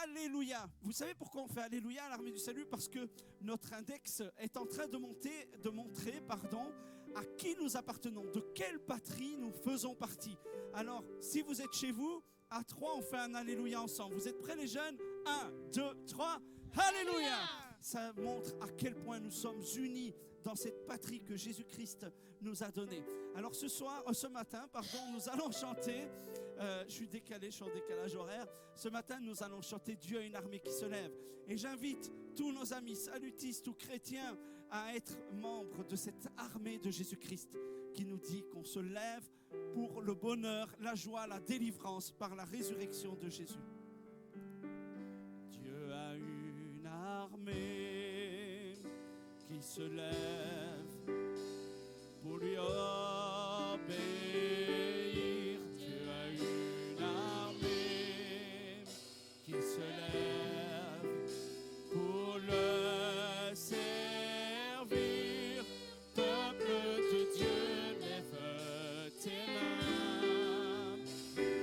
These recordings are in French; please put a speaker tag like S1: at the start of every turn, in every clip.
S1: Alléluia. Vous savez pourquoi on fait Alléluia à l'Armée du Salut? Parce que notre index est en train de montrer à qui nous appartenons, de quelle patrie nous faisons partie. Alors, si vous êtes chez vous, à 3, on fait un Alléluia ensemble. Vous êtes prêts les jeunes? 1, 2, 3, Alléluia! Ça montre à quel point nous sommes unis dans cette patrie que Jésus-Christ nous a donnée. Alors ce matin, nous allons chanter, je suis en décalage horaire, ce matin nous allons chanter Dieu a une armée qui se lève. Et j'invite tous nos amis salutistes ou chrétiens à être membres de cette armée de Jésus-Christ qui nous dit qu'on se lève pour le bonheur, la joie, la délivrance par la résurrection de Jésus. Dieu a une armée qui se lève pour lui obéir. Dieu a une armée qui se lève pour le servir. Peuple de Dieu, lève tes mains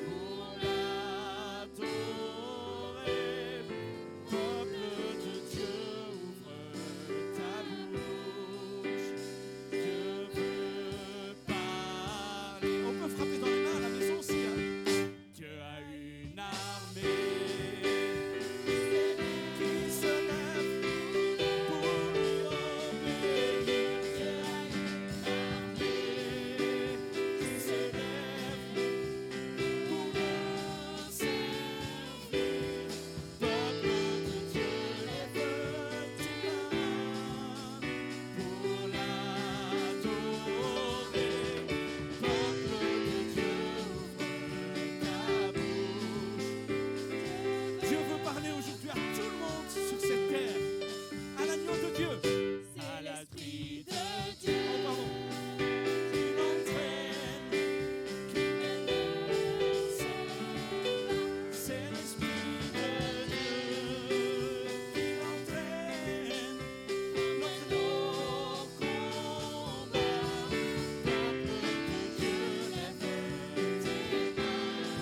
S1: pour l'adorer. Peuple de Dieu, ouvre ta bouche. Dieu veut parler. On peut frapper dans les mains à la maison aussi. Dieu a une armée qui se lève pour lui obéir. Dieu a une armée qui se lève pour le servir. Peuple de Dieu, lève tes mains pour l'adorer. Peuple de Dieu, ouvre ta bouche. Dieu veut parler aujourd'hui à tout le monde sur cette terre, à l'agneau de Dieu.
S2: C'est l'Esprit de Dieu
S1: Oh, pardon. Qui l'entraîne, qui mène c'est l'Esprit de Dieu qui l'entraîne dans nos combats. Peuple de Dieu, lève tes mains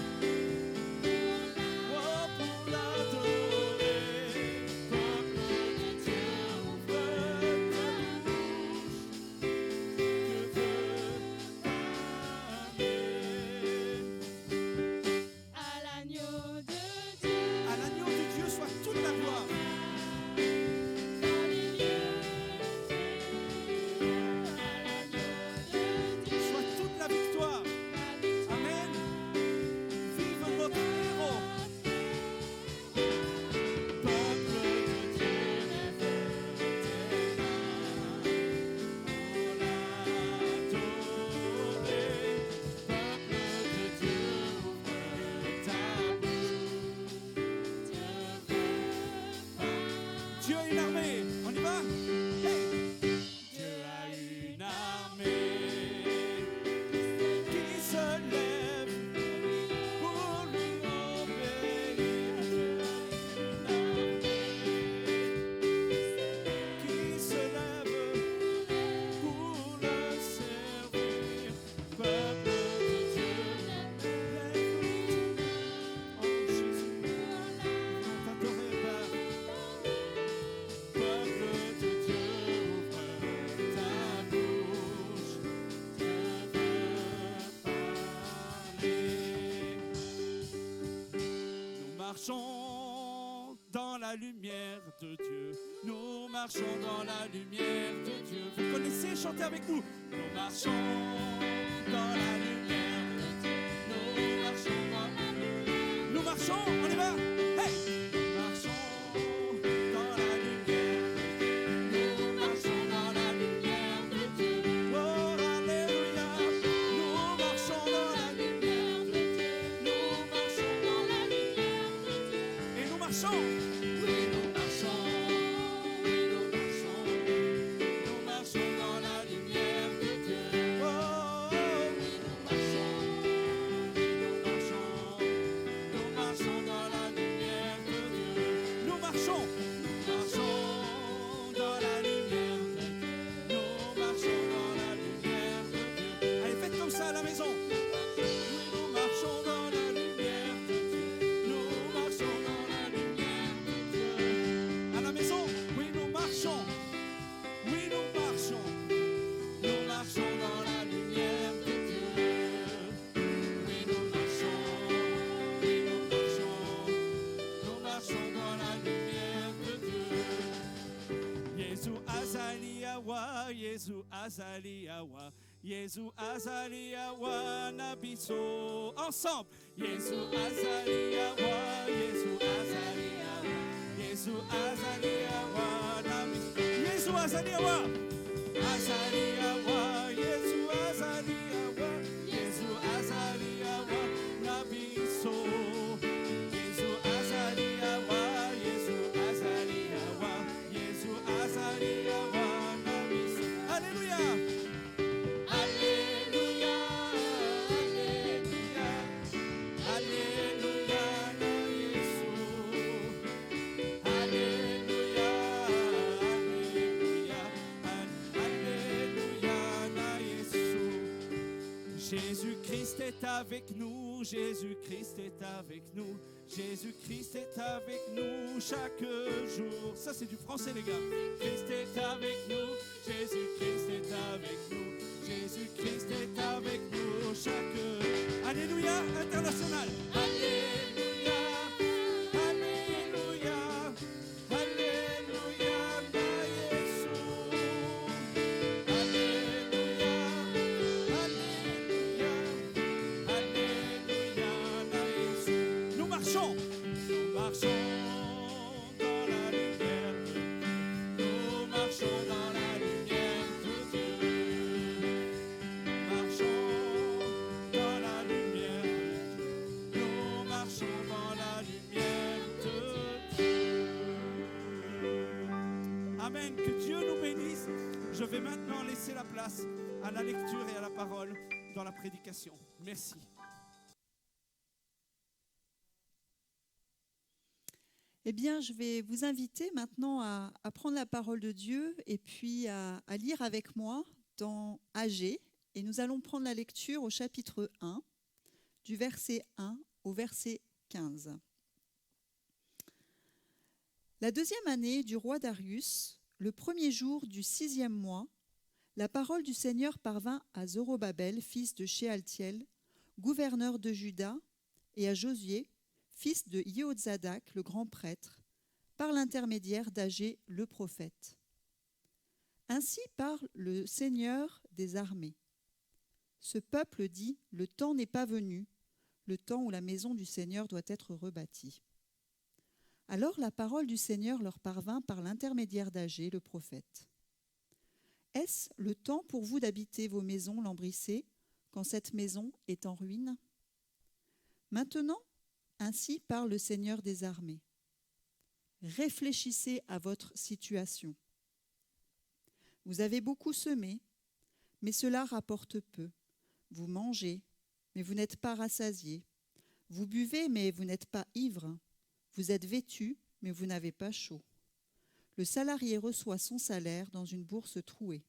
S1: pour l'adorer. Peuple de Dieu, ouvre ta bouche. Dieu veut parler.
S2: à l'agneau de Dieu
S1: À l'agneau de Dieu soit toute la gloire.
S2: dans les lieux. À l'agneau de Dieu
S1: Soit toute la victoire. Amen. Vive notre héros. Peuple de Dieu, lève tes mains pour l'adorer. Peuple de Dieu, ouvre ta bouche. Dieu a une armée. On y va? Hey. Dieu a une armée qui se lève pour lui obéir. Dieu a une armée qui se lève pour le servir. Peuple de Dieu, lève-toi. Oh Jésus, t'adorer Père. Peuple de Dieu, ouvre ta bouche. Dieu veut parler. Nous marchons dans la lumière de Dieu. Nous marchons dans la lumière de Dieu. Vous connaissez, chantez avec nous. Nous marchons dans la lumière de Dieu. Nous marchons dans la lumière. Nous marchons, on y va. Hey! Nous marchons dans la lumière de Dieu. Nous marchons dans la lumière de Dieu. Oh, alléluia. Nous marchons dans la lumière de Dieu. Nous marchons dans la lumière de Dieu. Et nous marchons. Oui, nous marchons. Oui, nous marchons. Nous marchons dans la lumière de Dieu. Oh, oui, nous marchons. wa, Yesu azali wa, Yesu azali wa nabiso. Ensemble, Yesu azali wa, Yesu azali wa, Yesu azali wa nabiso. Yesu azali wa, azali wa, Yesu azali wa, Yesu azali wa nabiso. Yesu azali wa, Yesu azali wa, Yesu azali wa nabiso. Alléluia. Alléluia, Alléluia, Alléluia na Yesu. Alléluia, Alléluia, Alléluia na Yesu. Jésus-Christ est avec nous, Jésus-Christ est avec nous, Jésus-Christ est avec nous chaque jour. Ça c'est du français les gars. Christ est avec nous, Jésus-Christ est avec nous, Jésus-Christ est avec nous chaque jour. Alléluia international. Alléluia, Alléluia, Alléluia na Yesu. Alléluia, Alléluia, Alléluia na Yesu. Nous marchons dans la lumière de Dieu. Nous marchons dans la lumière de Dieu. Nous marchons dans la lumière de Dieu. Nous marchons dans la lumière de Dieu. Amen. Que Dieu nous bénisse. Je vais maintenant laisser la place à la lecture et à la parole dans la prédication. Merci.
S3: Eh bien, je vais vous inviter maintenant à prendre la parole de Dieu et puis à lire avec moi dans Agé. Et nous allons prendre la lecture au chapitre 1, du verset 1 au verset 15. La 2e année du roi Darius, le 1er jour du 6e mois, la parole du Seigneur parvint à Zorobabel, fils de Shealtiel, gouverneur de Juda, et à Josué, fils de Yehozadak, le grand prêtre, par l'intermédiaire d'Agé, le prophète. Ainsi parle le Seigneur des armées. Ce peuple dit, le temps n'est pas venu, le temps où la maison du Seigneur doit être rebâtie. Alors la parole du Seigneur leur parvint par l'intermédiaire d'Agé, le prophète. Est-ce le temps pour vous d'habiter vos maisons lambrissées, quand cette maison est en ruine ? Maintenant, ainsi parle le Seigneur des armées. Réfléchissez à votre situation. Vous avez beaucoup semé, mais cela rapporte peu. Vous mangez, mais vous n'êtes pas rassasiés. Vous buvez, mais vous n'êtes pas ivres. Vous êtes vêtus, mais vous n'avez pas chaud. Le salarié reçoit son salaire dans une bourse trouée.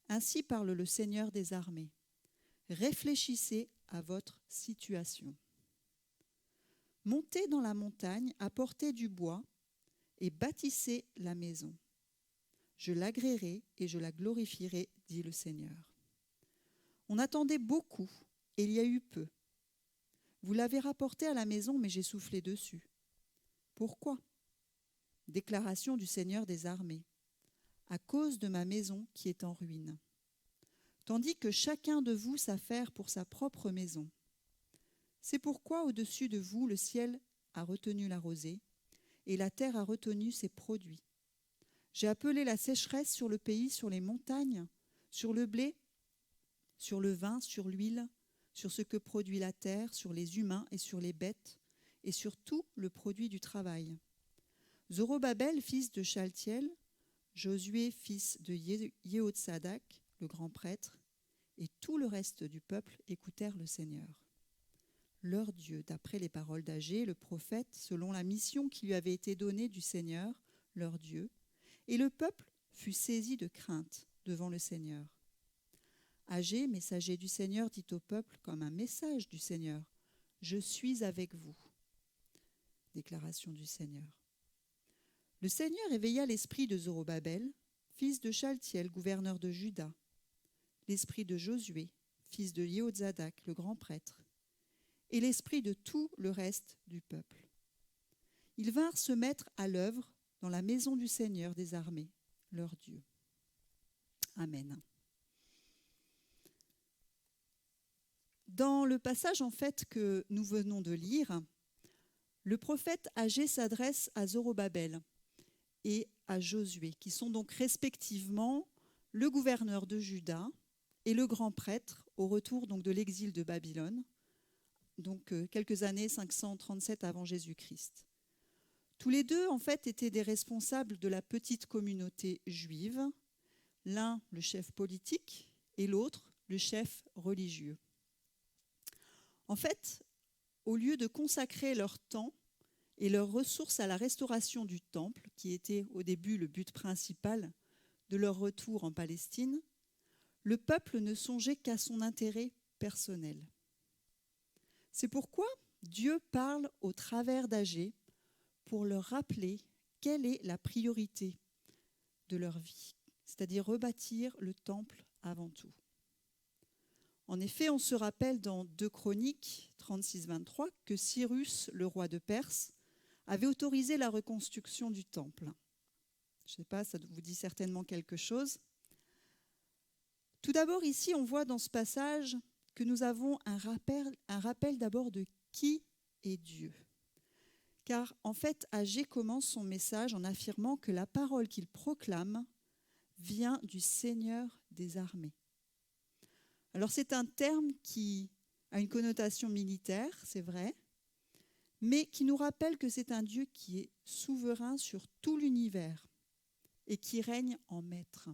S3: Ainsi parle le Seigneur des armées. Réfléchissez à votre situation. Montez dans la montagne, apportez du bois et bâtissez la maison. Je l'agréerai et je la glorifierai, dit le Seigneur. On attendait beaucoup et il y a eu peu. Vous l'avez rapporté à la maison, mais j'ai soufflé dessus. Pourquoi ? Déclaration du Seigneur des armées. À cause de ma maison qui est en ruine. Tandis que chacun de vous s'affaire pour sa propre maison. C'est pourquoi au-dessus de vous, le ciel a retenu la rosée et la terre a retenu ses produits. J'ai appelé la sécheresse sur le pays, sur les montagnes, sur le blé, sur le vin, sur l'huile, sur ce que produit la terre, sur les humains et sur les bêtes, et sur tout le produit du travail. Zorobabel, fils de Shealtiel, Josué, fils de Yehozadak, le grand prêtre, et tout le reste du peuple écoutèrent le Seigneur. Leur Dieu, d'après les paroles d'Agé, le prophète, selon la mission qui lui avait été donnée du Seigneur, leur Dieu, et le peuple fut saisi de crainte devant le Seigneur. Agé, messager du Seigneur, dit au peuple comme un message du Seigneur, « Je suis avec vous. » Déclaration du Seigneur. Le Seigneur éveilla l'esprit de Zorobabel, fils de Shealtiel, gouverneur de Juda, l'esprit de Josué, fils de Yehozadak, le grand prêtre, et l'esprit de tout le reste du peuple. Ils vinrent se mettre à l'œuvre dans la maison du Seigneur des armées, leur Dieu. Amen. Dans le passage en fait que nous venons de lire, le prophète Agé s'adresse à Zorobabel et à Josué, qui sont donc respectivement le gouverneur de Juda et le grand prêtre au retour donc de l'exil de Babylone, donc quelques années 537 avant Jésus-Christ. Tous les deux en fait étaient des responsables de la petite communauté juive, l'un le chef politique et l'autre le chef religieux. En fait, au lieu de consacrer leur temps et leurs ressources à la restauration du temple, qui était au début le but principal de leur retour en Palestine, le peuple ne songeait qu'à son intérêt personnel. C'est pourquoi Dieu parle au travers d'Agé pour leur rappeler quelle est la priorité de leur vie, c'est-à-dire rebâtir le temple avant tout. En effet, on se rappelle dans 2 Chroniques 36-23 que Cyrus, le roi de Perse, avait autorisé la reconstruction du temple. Je ne sais pas, ça vous dit certainement quelque chose. Tout d'abord, ici, on voit dans ce passage que nous avons un rappel d'abord de qui est Dieu. Car en fait, Agé commence son message en affirmant que la parole qu'il proclame vient du Seigneur des armées. Alors c'est un terme qui a une connotation militaire, c'est vrai, mais qui nous rappelle que c'est un Dieu qui est souverain sur tout l'univers et qui règne en maître.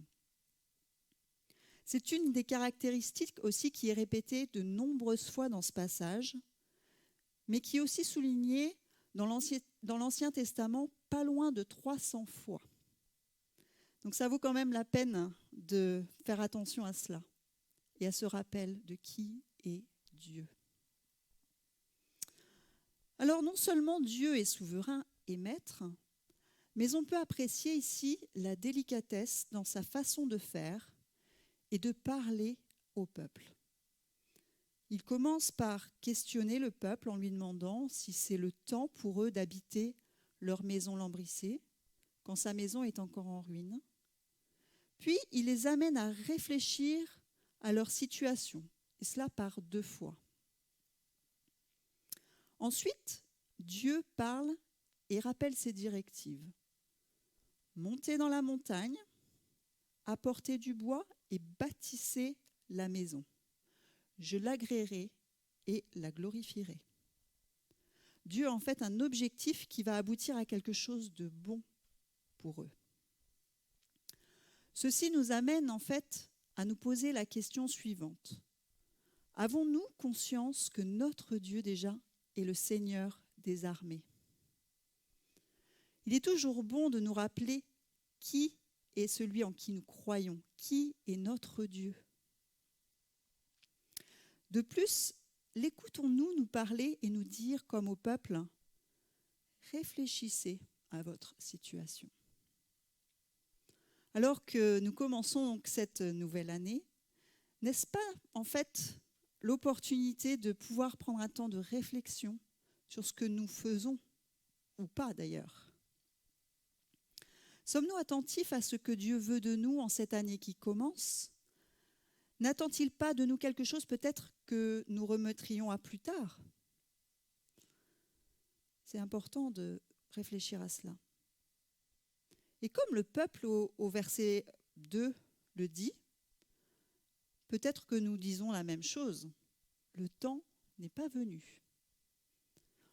S3: C'est une des caractéristiques aussi qui est répétée de nombreuses fois dans ce passage, mais qui est aussi soulignée dans l'Ancien Testament pas loin de 300 fois. Donc ça vaut quand même la peine de faire attention à cela et à ce rappel de qui est Dieu. Alors non seulement Dieu est souverain et maître, mais on peut apprécier ici la délicatesse dans sa façon de faire et de parler au peuple. Il commence par questionner le peuple en lui demandant si c'est le temps pour eux d'habiter leur maison lambrissée, quand sa maison est encore en ruine. Puis il les amène à réfléchir à leur situation, et cela par 2 fois. Ensuite, Dieu parle et rappelle ses directives. Montez dans la montagne, apportez du bois et bâtissez la maison. Je l'agréerai et la glorifierai. Dieu a en fait un objectif qui va aboutir à quelque chose de bon pour eux. Ceci nous amène en fait à nous poser la question suivante. Avons-nous conscience que notre Dieu déjà est le Seigneur des armées ? Il est toujours bon de nous rappeler qui est celui en qui nous croyons, qui est notre Dieu. De plus, l'écoutons-nous nous parler et nous dire comme au peuple, réfléchissez à votre situation. Alors que nous commençons donc cette nouvelle année, n'est-ce pas en fait l'opportunité de pouvoir prendre un temps de réflexion sur ce que nous faisons, ou pas d'ailleurs ? Sommes-nous attentifs à ce que Dieu veut de nous en cette année qui commence ? N'attend-il pas de nous quelque chose peut-être que nous remettrions à plus tard ? C'est important de réfléchir à cela. Et comme le peuple au verset 2 le dit, peut-être que nous disons la même chose. Le temps n'est pas venu.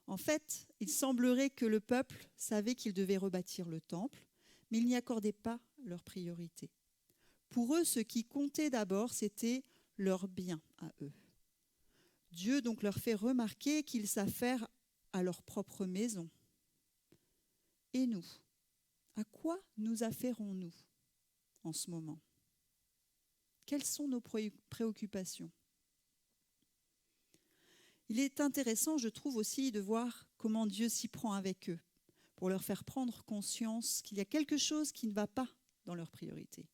S3: En fait, il semblerait que le peuple savait qu'il devait rebâtir le temple, mais il n'y accordait pas leur priorité. Pour eux, ce qui comptait d'abord, c'était leur bien à eux. Dieu donc leur fait remarquer qu'ils s'affairent à leur propre maison. Et nous, à quoi nous affairons-nous en ce moment ? Quelles sont nos préoccupations ? Il est intéressant, je trouve aussi, de voir comment Dieu s'y prend avec eux, pour leur faire prendre conscience qu'il y a quelque chose qui ne va pas dans leurs priorités.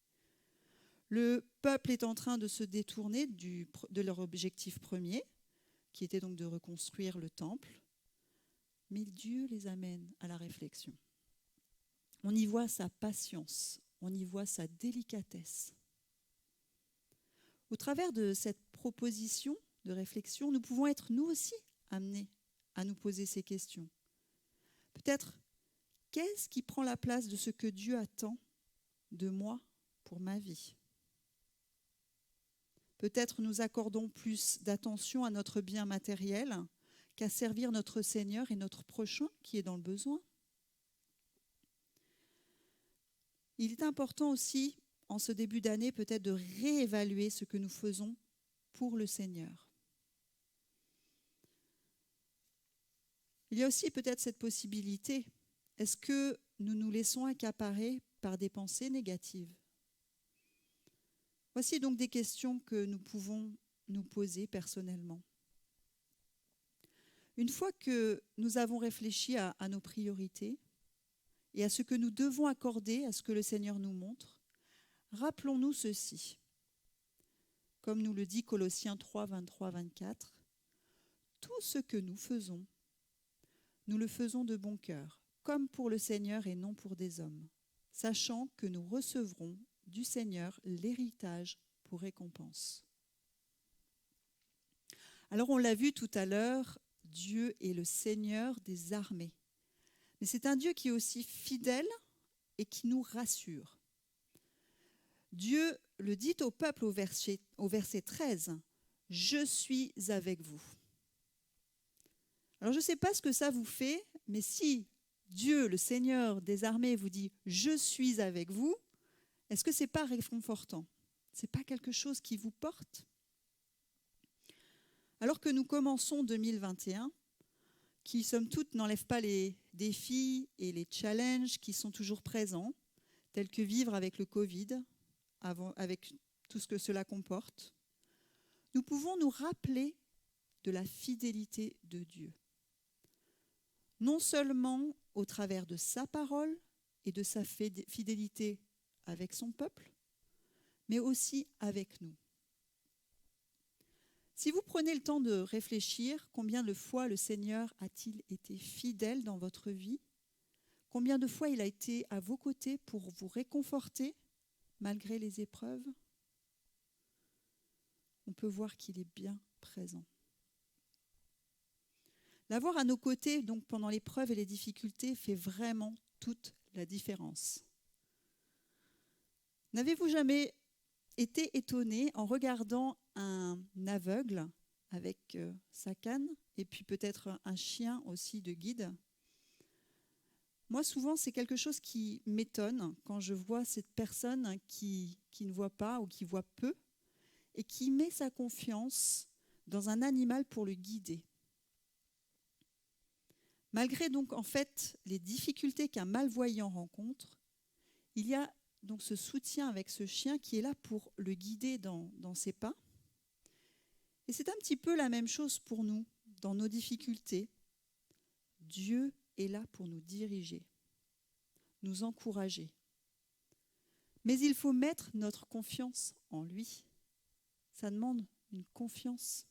S3: Le peuple est en train de se détourner de leur objectif premier, qui était donc de reconstruire le temple, mais Dieu les amène à la réflexion. On y voit sa patience, on y voit sa délicatesse. Au travers de cette proposition de réflexion, nous pouvons être nous aussi amenés à nous poser ces questions. Peut-être, qu'est-ce qui prend la place de ce que Dieu attend de moi pour ma vie ? Peut-être nous accordons plus d'attention à notre bien matériel qu'à servir notre Seigneur et notre prochain qui est dans le besoin. Il est important aussi, en ce début d'année, peut-être de réévaluer ce que nous faisons pour le Seigneur. Il y a aussi peut-être cette possibilité. Est-ce que nous nous laissons accaparer par des pensées négatives ? Voici donc des questions que nous pouvons nous poser personnellement. Une fois que nous avons réfléchi à nos priorités et à ce que nous devons accorder à ce que le Seigneur nous montre, rappelons-nous ceci. Comme nous le dit Colossiens 3, 23-24, tout ce que nous faisons, nous le faisons de bon cœur, comme pour le Seigneur et non pour des hommes, sachant que nous recevrons du Seigneur l'héritage pour récompense. Alors on l'a vu tout à l'heure, Dieu est le Seigneur des armées. Mais c'est un Dieu qui est aussi fidèle et qui nous rassure. Dieu le dit au peuple au verset 13, « Je suis avec vous ». Alors je ne sais pas ce que ça vous fait, mais si Dieu, le Seigneur des armées, vous dit « Je suis avec vous », est-ce que ce n'est pas réconfortant ? Ce n'est pas quelque chose qui vous porte ? Alors que nous commençons 2021, qui somme toute n'enlève pas les défis et les challenges qui sont toujours présents, tels que vivre avec le Covid, avec tout ce que cela comporte, nous pouvons nous rappeler de la fidélité de Dieu. Non seulement au travers de sa parole et de sa fidélité avec son peuple, mais aussi avec nous. Si vous prenez le temps de réfléchir, combien de fois le Seigneur a-t-il été fidèle dans votre vie ? Combien de fois il a été à vos côtés pour vous réconforter malgré les épreuves ? On peut voir qu'il est bien présent. L'avoir à nos côtés, donc pendant l'épreuve et les difficultés, fait vraiment toute la différence. N'avez-vous jamais été étonné en regardant un aveugle avec sa canne et puis peut-être un chien aussi de guide ? Moi, souvent, c'est quelque chose qui m'étonne quand je vois cette personne qui ne voit pas ou qui voit peu et qui met sa confiance dans un animal pour le guider. Malgré donc en fait les difficultés qu'un malvoyant rencontre, il y a donc ce soutien avec ce chien qui est là pour le guider dans ses pas. Et c'est un petit peu la même chose pour nous dans nos difficultés. Dieu est là pour nous diriger, nous encourager. Mais il faut mettre notre confiance en lui. Ça demande une confiance.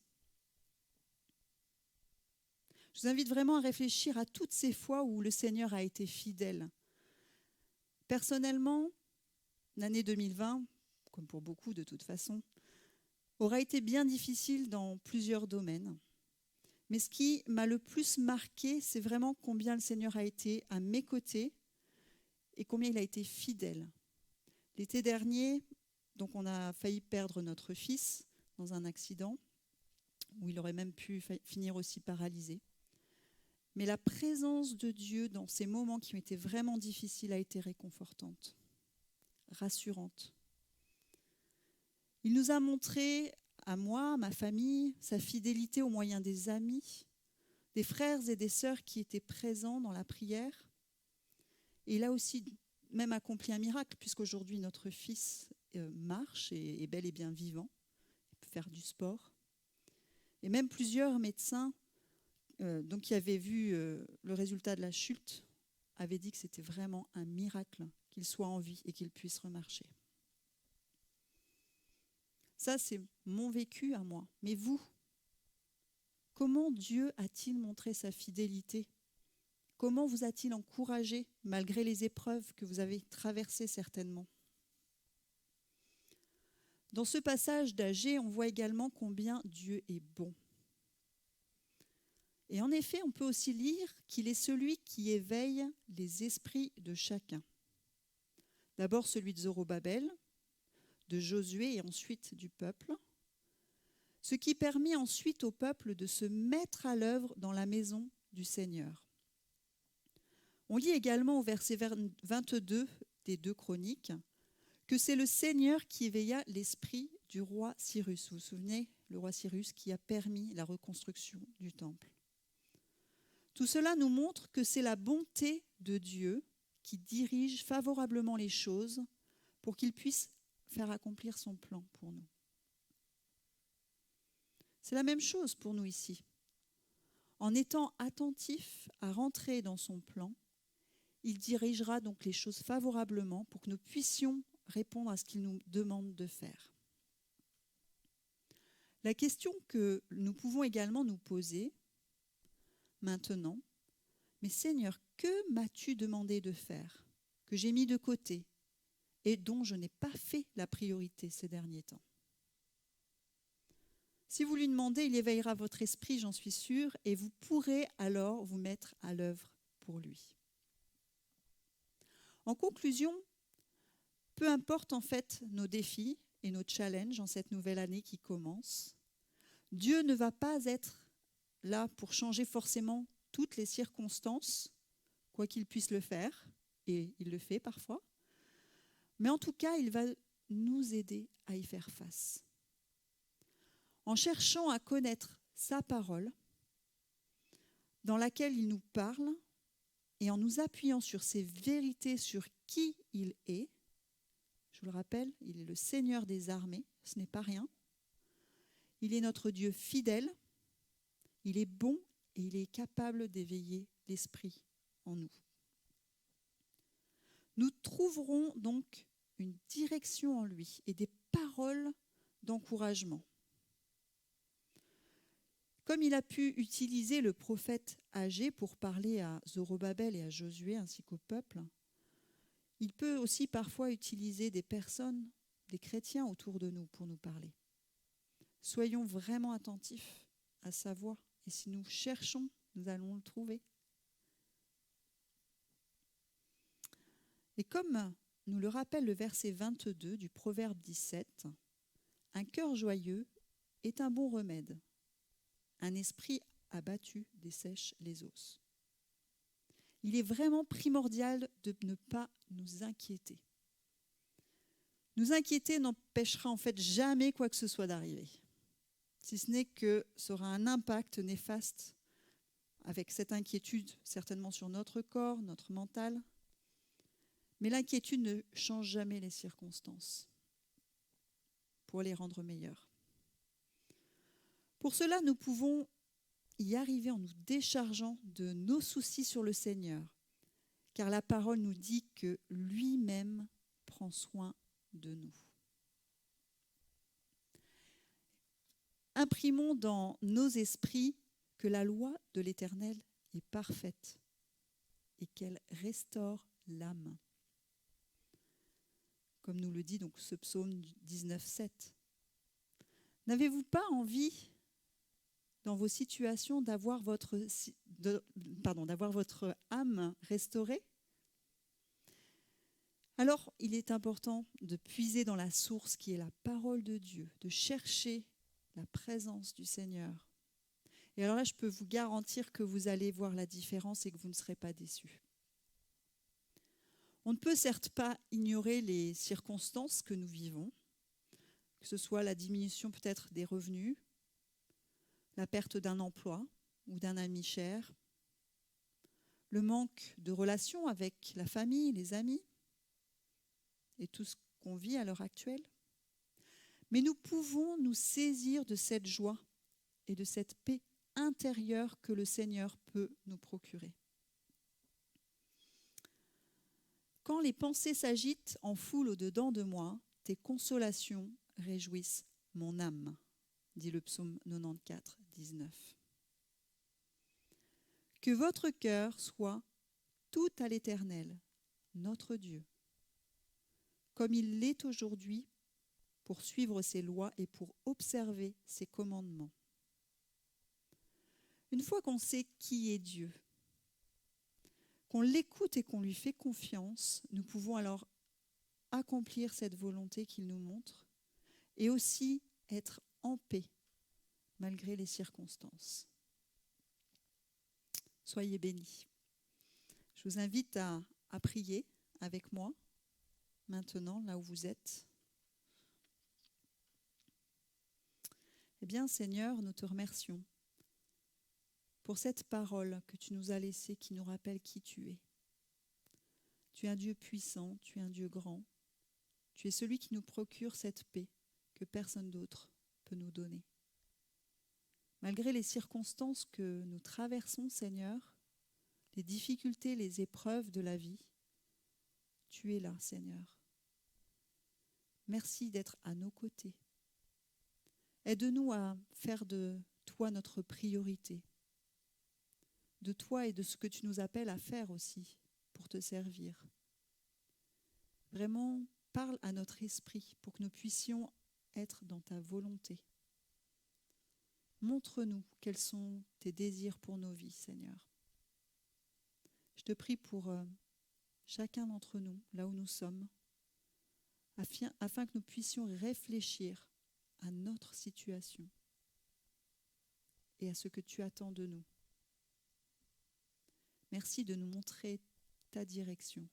S3: Je vous invite vraiment à réfléchir à toutes ces fois où le Seigneur a été fidèle. Personnellement, l'année 2020, comme pour beaucoup de toute façon, aura été bien difficile dans plusieurs domaines. Mais ce qui m'a le plus marqué, c'est vraiment combien le Seigneur a été à mes côtés et combien il a été fidèle. L'été dernier, donc on a failli perdre notre fils dans un accident où il aurait même pu finir aussi paralysé. Mais la présence de Dieu dans ces moments qui ont été vraiment difficiles a été réconfortante, rassurante. Il nous a montré, à moi, à ma famille, sa fidélité au moyen des amis, des frères et des sœurs qui étaient présents dans la prière. Et il a aussi même accompli un miracle, puisqu'aujourd'hui notre fils marche et est bel et bien vivant, il peut faire du sport. Et même plusieurs médecins donc qui avaient vu le résultat de la chute avaient dit que c'était vraiment un miracle qu'il soit en vie et qu'il puisse remarcher. Ça, c'est mon vécu à moi. Mais vous, comment Dieu a-t-il montré sa fidélité ? Comment vous a-t-il encouragé malgré les épreuves que vous avez traversées certainement ? Dans ce passage d'Agée, on voit également combien Dieu est bon. Et en effet, on peut aussi lire qu'il est celui qui éveille les esprits de chacun. D'abord celui de Zorobabel, de Josué et ensuite du peuple, ce qui permet ensuite au peuple de se mettre à l'œuvre dans la maison du Seigneur. On lit également au verset 22 des 2 Chroniques que c'est le Seigneur qui éveilla l'esprit du roi Cyrus. Vous vous souvenez, le roi Cyrus qui a permis la reconstruction du temple. Tout cela nous montre que c'est la bonté de Dieu qui dirige favorablement les choses pour qu'il puisse faire accomplir son plan pour nous. C'est la même chose pour nous ici. En étant attentif à rentrer dans son plan, il dirigera donc les choses favorablement pour que nous puissions répondre à ce qu'il nous demande de faire. La question que nous pouvons également nous poser maintenant, mais Seigneur, que m'as-tu demandé de faire, que j'ai mis de côté et dont je n'ai pas fait la priorité ces derniers temps? Si vous lui demandez, il éveillera votre esprit, j'en suis sûre, et vous pourrez alors vous mettre à l'œuvre pour lui. En conclusion, peu importe en fait nos défis et nos challenges en cette nouvelle année qui commence, Dieu ne va pas être là pour changer forcément toutes les circonstances, quoi qu'il puisse le faire, et il le fait parfois, mais en tout cas, il va nous aider à y faire face. En cherchant à connaître sa parole, dans laquelle il nous parle, et en nous appuyant sur ses vérités, sur qui il est, je vous le rappelle, il est le Seigneur des armées, ce n'est pas rien. Il est notre Dieu fidèle, il est bon et il est capable d'éveiller l'esprit en nous. Nous trouverons donc une direction en lui et des paroles d'encouragement. Comme il a pu utiliser le prophète Agée pour parler à Zorobabel et à Josué ainsi qu'au peuple, il peut aussi parfois utiliser des personnes, des chrétiens autour de nous pour nous parler. Soyons vraiment attentifs à sa voix et si nous cherchons, nous allons le trouver. Et comme nous le rappelle le verset 22 du Proverbe 17, un cœur joyeux est un bon remède. Un esprit abattu dessèche les os. Il est vraiment primordial de ne pas nous inquiéter. Nous inquiéter n'empêchera en fait jamais quoi que ce soit d'arriver. Si ce n'est que ça aura un impact néfaste avec cette inquiétude certainement sur notre corps, notre mental. Mais l'inquiétude ne change jamais les circonstances pour les rendre meilleures. Pour cela, nous pouvons y arriver en nous déchargeant de nos soucis sur le Seigneur, car la parole nous dit que lui-même prend soin de nous. Imprimons dans nos esprits que la loi de l'Éternel est parfaite et qu'elle restaure l'âme. Comme nous le dit donc ce psaume 19,7. N'avez-vous pas envie dans vos situations d'avoir votre âme restaurée? Alors, il est important de puiser dans la source qui est la parole de Dieu, de chercher la présence du Seigneur. Et alors là, je peux vous garantir que vous allez voir la différence et que vous ne serez pas déçus. On ne peut certes pas ignorer les circonstances que nous vivons, que ce soit la diminution peut-être des revenus, la perte d'un emploi ou d'un ami cher, le manque de relations avec la famille, les amis et tout ce qu'on vit à l'heure actuelle. Mais nous pouvons nous saisir de cette joie et de cette paix intérieure que le Seigneur peut nous procurer. Quand les pensées s'agitent en foule au-dedans de moi, tes consolations réjouissent mon âme, dit le psaume 94, 19. Que votre cœur soit tout à l'Éternel, notre Dieu, comme il l'est aujourd'hui, pour suivre ses lois et pour observer ses commandements. Une fois qu'on sait qui est Dieu, qu'on l'écoute et qu'on lui fait confiance, nous pouvons alors accomplir cette volonté qu'il nous montre et aussi être en paix malgré les circonstances. Soyez bénis. Je vous invite à prier avec moi maintenant, là où vous êtes. Eh bien, Seigneur, nous te remercions pour cette parole que tu nous as laissée qui nous rappelle qui tu es. Tu es un Dieu puissant, tu es un Dieu grand. Tu es celui qui nous procure cette paix que personne d'autre peut nous donner. Malgré les circonstances que nous traversons, Seigneur, les difficultés, les épreuves de la vie, tu es là, Seigneur. Merci d'être à nos côtés. Aide-nous à faire de toi notre priorité, de toi et de ce que tu nous appelles à faire aussi pour te servir. Vraiment, parle à notre esprit pour que nous puissions être dans ta volonté. Montre-nous quels sont tes désirs pour nos vies, Seigneur. Je te prie pour chacun d'entre nous, là où nous sommes, afin que nous puissions réfléchir à notre situation et à ce que tu attends de nous. Merci de nous montrer ta direction.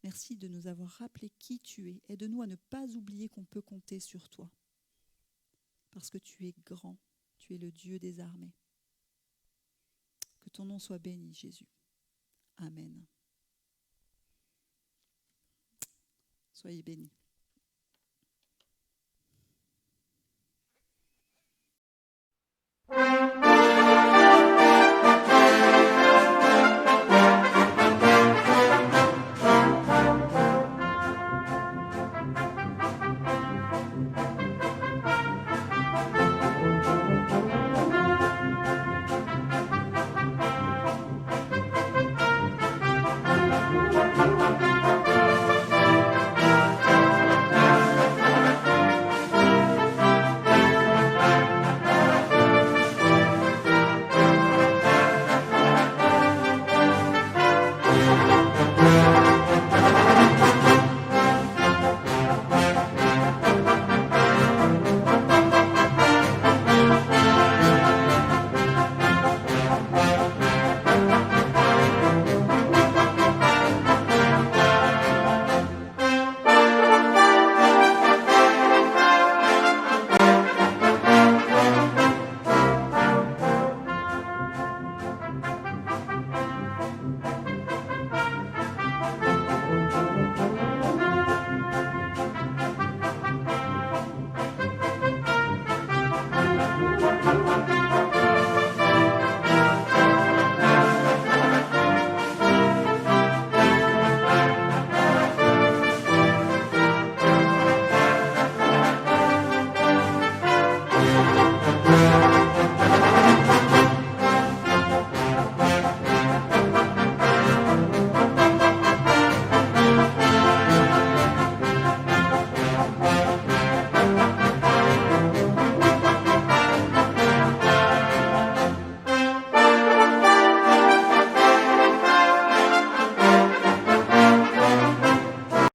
S3: Merci de nous avoir rappelé qui tu es. Aide-nous à ne pas oublier qu'on peut compter sur toi. Parce que tu es grand, tu es le Dieu des armées. Que ton nom soit béni, Jésus. Amen. Soyez bénis.